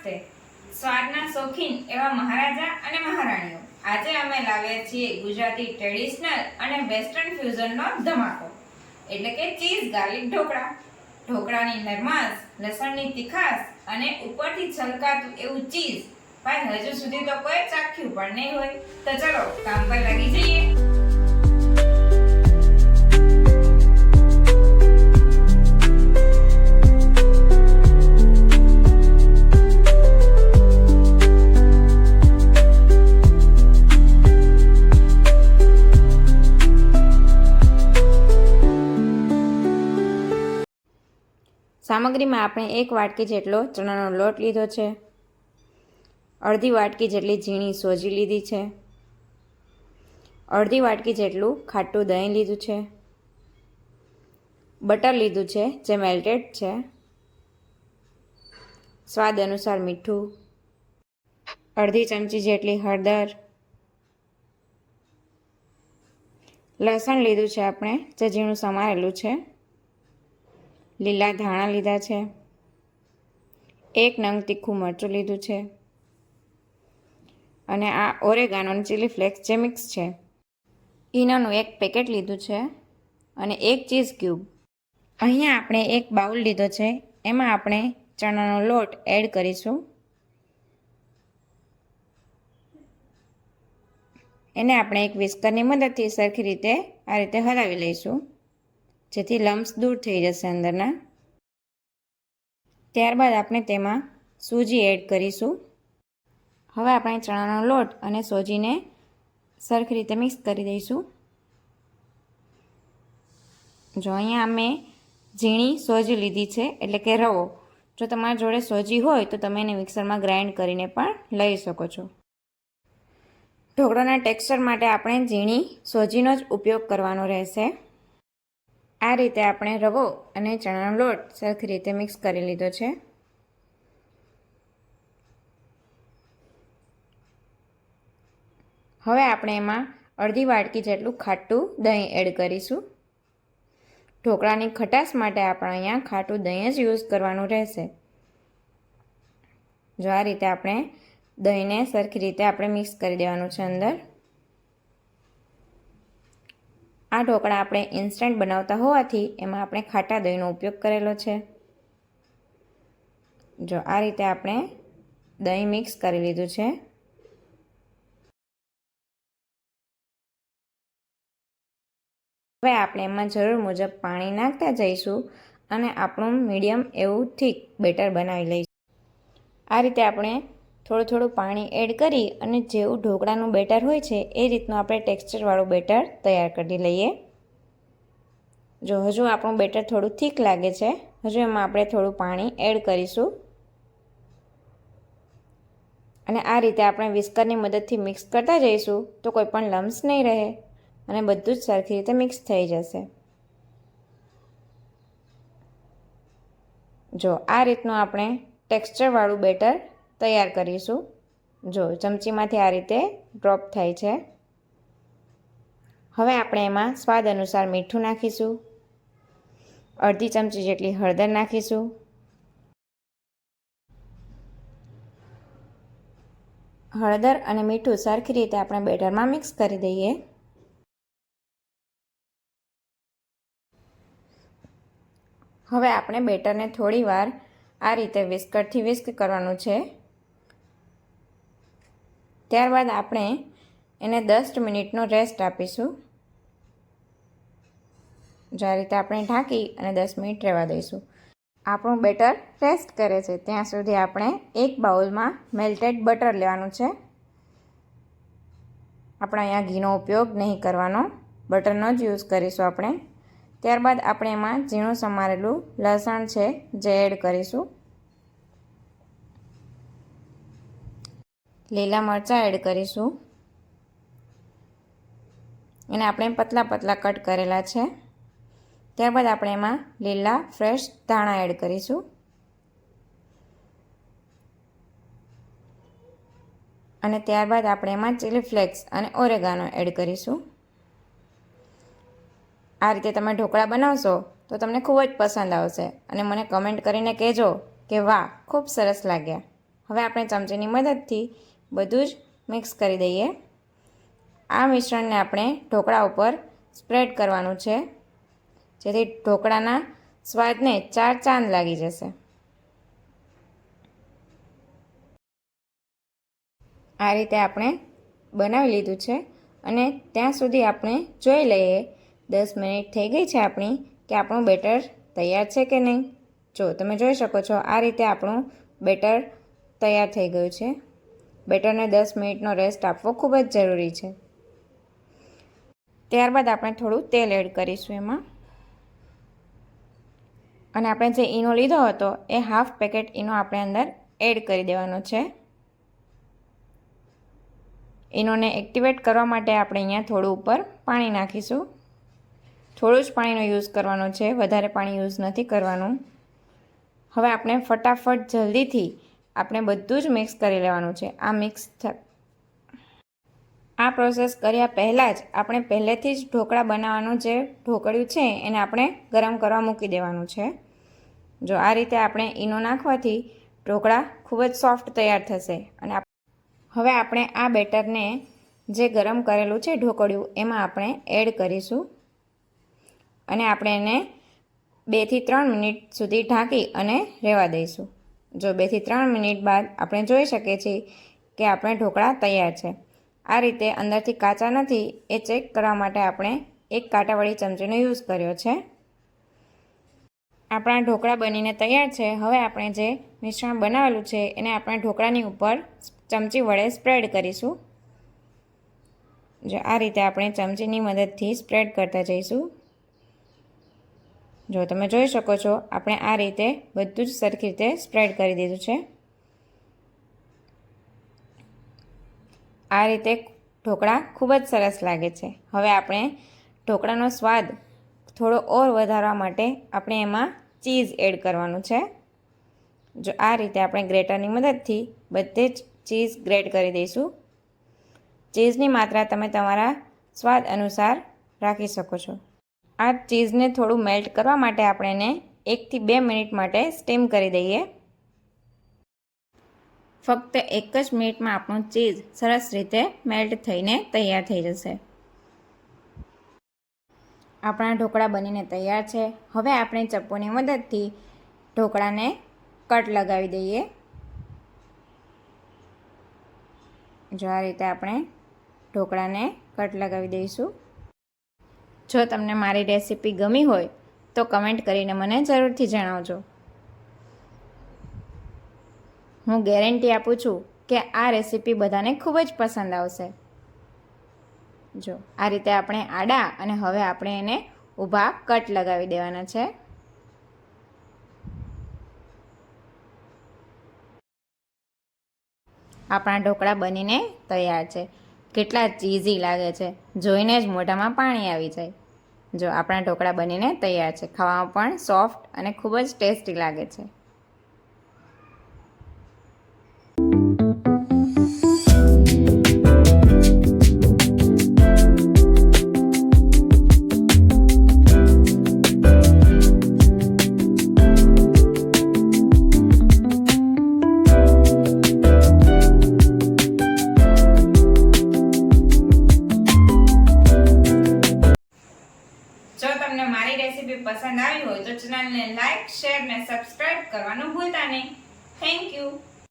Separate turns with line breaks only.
નમસ્તે. સ્વાદના શોખીન એવા મહારાજા અને મહારાણીઓ, આજે અમે લાવ્યા છીએ ગુજરાતી ટ્રેડિશનલ અને વેસ્ટર્ન ફ્યુઝનનો ધમાકો, એટલે કે ચીઝ ગાર્લિક ઢોકળા. ઢોકળાની નરમાશ, લસણની તીખાશ અને ઉપરથી છલકાતું એવું ચીઝ, ભાઈ હજુ સુધી તો કોઈ ચાખ્યું પણ નહીં હોય. તો ચલો કામ પર લાગી જઈએ. સામગ્રીમાં આપણે 1 વાટકી જેટલો ચણાનો લોટ લીધો છે, અડધી વાટકી જેટલી ઝીણી સોજી લીધી છે, અડધી વાટકી જેટલું ખાટું દહીં લીધું છે, બટર લીધું છે જે મેલ્ટેડ છે, સ્વાદ અનુસાર મીઠું, અડધી ચમચી જેટલી હળદર, લસણ લીધું છે આપણે જે ઝીણું સમારેલું છે, લીલા ધાણા લીધા છે, 1 નંગ તીખું મરચું લીધું છે અને આ ઓરેગાનો અને ચીલી ફ્લેક્સ જે મિક્સ છે. ઈનોનું 1 પેકેટ લીધું છે અને 1 ચીઝ ક્યુબ. અહીંયા આપણે 1 બાઉલ લીધો છે, એમાં આપણે ચણાનો લોટ એડ કરીશું. એને આપણે એક વિસ્કરની મદદથી સરખી રીતે આ રીતે હલાવી લઈશું, જેથી લમ્સ દૂર થઈ જશે અંદરના. ત્યારબાદ આપણે તેમાં સૂજી એડ કરીશું. હવે આપણે ચણાનો લોટ અને સોજીને સરખી રીતે મિક્સ કરી દઈશું. જો અહીંયા અમે ઝીણી સોજી લીધી છે, એટલે કે રવો. જો તમારા જોડે સોજી હોય તો તમે એને મિક્સરમાં ગ્રાઇન્ડ કરીને પણ લઈ શકો છો. ઢોકળાના ટેક્સચર માટે આપણે ઝીણી સોજીનો જ ઉપયોગ કરવાનો રહેશે. આ રીતે આપણે રવો અને ચણાનો લોટ સરખી રીતે મિક્સ કરી લીધો છે. હવે આપણે એમાં અડધી વાટકી જેટલું ખાટું દહીં એડ કરીશું. ઢોકળાની ખટાશ માટે આપણે અહીંયા ખાટું દહીં જ યુઝ કરવાનું રહેશે. જો આ રીતે આપણે દહીંને સરખી રીતે આપણે મિક્સ કરી દેવાનું છે અંદર. આ ઢોકળા આપણે ઇન્સ્ટન્ટ બનાવતા હોવાથી એમાં આપણે ખાટા દહીંનો ઉપયોગ કરેલો છે. જો આ રીતે આપણે દહીં મિક્સ કરી લીધું છે. હવે આપણે એમાં જરૂર મુજબ પાણી નાખતા જઈશું અને આપણું મીડિયમ એવું થીક બેટર બનાવી લઈશું. આ રીતે આપણે થોડું થોડું પાણી એડ કરી અને જેવું ઢોકળાનું બેટર હોય છે એ રીતનું આપણે ટેક્સચરવાળું બેટર તૈયાર કરી લઈએ. જો હજુ આપણું બેટર થોડું થીક લાગે છે, હજુ એમાં આપણે થોડું પાણી એડ કરીશું અને આ રીતે આપણે વિસ્કરની મદદથી મિક્સ કરતા જઈશું તો કોઈ પણ લમ્સ નહીં રહે અને બધું જ સરખી રીતે મિક્સ થઈ જશે. જો આ રીતનું આપણે ટેક્સચરવાળું બેટર તૈયાર કરીશું. જો ચમચીમાંથી આ રીતે ડ્રોપ થાય છે. હવે આપણે એમાં સ્વાદ અનુસાર મીઠું નાખીશું, અડધી ચમચી જેટલી હળદર નાખીશું, હળદર અને મીઠું સરખી રીતે આપણે બેટરમાં મિક્સ કરી દઈએ. હવે આપણે બેટરને થોડીવાર આ રીતે વિસ્કરથી વિસ્ક કરવાનું છે. ત્યારબાદ આપણે એને 10 મિનિટનો રેસ્ટ આપીશું. જો આ રીતે આપણે ઢાંકી અને 10 મિનિટ રહેવા દઈશું. આપણું બેટર રેસ્ટ કરે છે ત્યાં સુધી આપણે એક બાઉલમાં મેલ્ટેડ બટર લેવાનું છે. આપણે અહીંયા ઘીનો ઉપયોગ નહીં કરવાનો, બટરનો જ યુઝ કરીશું આપણે. ત્યારબાદ આપણે એમાં ઝીણું સમારેલું લસણ છે જે એડ કરીશું, લીલા મરચાં એડ કરીશું, એને આપણે પતલા પતલા કટ કરેલા છે. ત્યારબાદ આપણે એમાં લીલા ફ્રેશ ધાણા એડ કરીશું અને ત્યારબાદ આપણે એમાં ચીલી ફ્લેક્સ અને ઓરેગાનો એડ કરીશું. આ રીતે તમે ઢોકળા બનાવશો તો તમને ખૂબ જ પસંદ આવશે અને મને કમેન્ટ કરીને કહેજો કે વાહ, ખૂબ સરસ લાગ્યા. હવે આપણે ચમચીની મદદથી બધું જ મિક્સ કરી દઈએ. આ મિશ્રણને આપણે ઢોકળા ઉપર સ્પ્રેડ કરવાનું છે, જેથી ઢોકળાના સ્વાદને 4 ચાંદ લાગી જશે. આ રીતે આપણે બનાવી લીધું છે અને ત્યાં સુધી આપણે જોઈ લઈએ 10 મિનિટ થઈ ગઈ છે આપણી કે આપણું બેટર તૈયાર છે કે નહીં. જો તમે જોઈ શકો છો આ રીતે આપણું બેટર તૈયાર થઈ ગયું છે. બેટરને 10 મિનિટનો રેસ્ટ આપવો ખૂબ જ જરૂરી છે. ત્યારબાદ આપણે થોડું તેલ એડ કરીશું એમાં, અને આપણે જે ઈનો લીધો હતો એ હાફ પેકેટ ઈનો આપણે અંદર એડ કરી દેવાનો છે. ઈનોને એક્ટિવેટ કરવા માટે આપણે અહીંયા થોડું ઉપર પાણી નાખીશું. થોડું જ પાણીનો યુઝ કરવાનો છે, વધારે પાણી યુઝ નથી કરવાનું. હવે આપણે ફટાફટ જલ્દીથી આપણે બધું જ મિક્સ કરી લેવાનું છે. આ પ્રોસેસ કર્યા પહેલાં જ આપણે પહેલેથી જ ઢોકળા બનાવવાનું જે ઢોકળિયું છે એને આપણે ગરમ કરવા મૂકી દેવાનું છે. જો આ રીતે આપણે ઈનો નાખવાથી ઢોકળા ખૂબ જ સોફ્ટ તૈયાર થશે. અને હવે આપણે આ બેટરને જે ગરમ કરેલું છે ઢોકળિયું એમાં આપણે એડ કરીશું અને આપણે એને 2 થી 3 મિનિટ સુધી ઢાંકી અને રહેવા દઈશું. જો 2 થી 3 મિનિટ બાદ આપણે જોઈ શકીએ છીએ કે આપણે ઢોકળા તૈયાર છે. આ રીતે અંદરથી કાચા નથી એ ચેક કરવા માટે આપણે એક કાંટાવાળી ચમચીનો યુઝ કર્યો છે. આપણા ઢોકળા બનીને તૈયાર છે. હવે આપણે જે મિશ્રણ બનાવેલું છે એને આપણે ઢોકળાની ઉપર ચમચી વડે સ્પ્રેડ કરીશું. જો આ રીતે આપણે ચમચીની મદદથી સ્પ્રેડ કરતા જઈશું. જો તમે જોઈ શકો છો આપણે આ રીતે બધું જ સરખી રીતે સ્પ્રેડ કરી દીધું છે. આ રીતે ઢોકળા ખૂબ જ સરસ લાગે છે. હવે આપણે ઢોકળાનો સ્વાદ થોડો ઓર વધારવા માટે આપણે એમાં ચીઝ એડ કરવાનું છે. જો આ રીતે આપણે ગ્રેટરની મદદથી બધે જ ચીઝ ગ્રેટ કરી દઈશું. ચીઝની માત્રા તમે તમારા સ્વાદ અનુસાર રાખી શકો છો. આ ચીઝને થોડું મેલ્ટ કરવા માટે આપણે એને 1 થી 2 મિનિટ માટે સ્ટીમ કરી દઈએ. ફક્ત 1 જ મિનિટમાં આપણું ચીઝ સરસ રીતે મેલ્ટ થઈને તૈયાર થઈ જશે. આપણા ઢોકળા બનીને તૈયાર છે. હવે આપણે ચપ્પુની મદદથી ઢોકળાને કટ લગાવી દઈએ. જો આ રીતે આપણે ઢોકળાને કટ લગાવી દઈશું. જો તમને મારી રેસીપી ગમી હોય તો કમેન્ટ કરીને મને જરૂરથી જણાવજો. હું ગેરંટી આપું છું કે આ રેસીપી બધાને ખૂબ જ પસંદ આવશે. જો આ રીતે આપણે આડા અને હવે આપણે એને ઊભા કટ લગાવી દેવાના છે. આપણા ઢોકળા બનીને તૈયાર છે. કેટલા ચીઝી લાગે છે, જોઈને જ મોઢામાં પાણી આવી જાય. જો આપણા ઢોકળા બનીને તૈયાર છે. ખાવામાં પણ સોફ્ટ અને ખૂબ જ ટેસ્ટી લાગે છે. મારી રેસીપી પસંદ આવી હોય તો ચેનલને લાઈક, શેર અને સબસ્ક્રાઇબ કરવાનું ભૂલતા નહીં. Thank you.